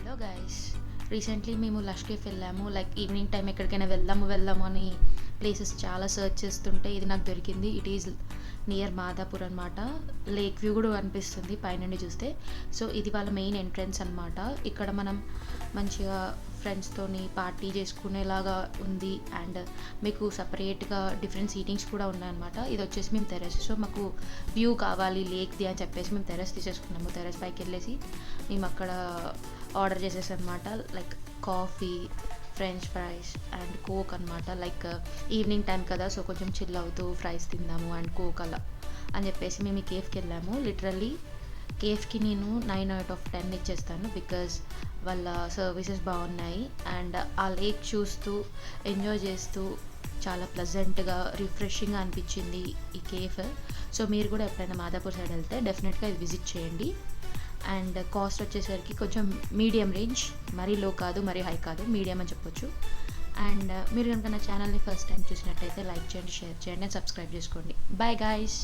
Hello guys, recently మేము lush cafe వెళ్ళాము. Like evening time ఎక్కడికైనా వెళ్దాము అని ప్లేసెస్ చాలా సర్చ్ చేస్తుంటే ఇది నాకు దొరికింది. ఇట్ ఈజ్ నియర్ మాదాపూర్ అనమాట. లేక్ వ్యూ కూడా అనిపిస్తుంది పైనుండి చూస్తే. సో ఇది వాళ్ళ మెయిన్ ఎంట్రన్స్ అనమాట. ఇక్కడ మనం మంచిగా ఫ్రెండ్స్తోని పార్టీ చేసుకునేలాగా ఉంది. అండ్ మీకు సపరేట్గా డిఫరెంట్ సీటింగ్స్ కూడా ఉన్నాయన్నమాట. ఇది వచ్చేసి మేము టెర్రస్, సో మాకు వ్యూ కావాలి లేక్ది అని చెప్పేసి మేము టెర్రస్ తీసేసుకున్నాము. టెర్రస్ పైకి వెళ్ళేసి మేము అక్కడ ఆర్డర్ చేసేసి అనమాట. Like coffee, French fries and coke అనమాట. లైక్ ఈవినింగ్ టైం కదా, సో కొంచెం చిల్ అవుతూ ఫ్రైస్ తిందాము అండ్ కోక్ అలా అని చెప్పేసి మేము ఈ కేఫ్కి వెళ్ళాము. లిటరల్లీ కేఫ్కి నేను 9/10 ఇచ్చేస్తాను. బికాజ్ వాళ్ళ సర్వీసెస్ బాగున్నాయి అండ్ ఆ లేక్ చూస్తూ ఎంజాయ్ చేస్తూ చాలా ప్లెజెంట్గా రిఫ్రెషింగ్గా అనిపించింది ఈ కేఫ్. సో మీరు కూడా ఎప్పుడైనా మాదాపూర్ సైడ్ వెళ్తే డెఫినెట్గా ఇది విజిట్ చేయండి. అండ్ కాస్ట్ వచ్చేసరికి కొంచెం మీడియం రేంజ్, మరీ లో కాదు మరీ హై కాదు, మీడియం అని చెప్పొచ్చు. అండ్ మీరు కనుక నా ఛానల్ని ఫస్ట్ టైం చూసినట్టయితే లైక్ చేయండి, షేర్ చేయండి అండ్ సబ్స్క్రైబ్ చేసుకోండి. Bye guys.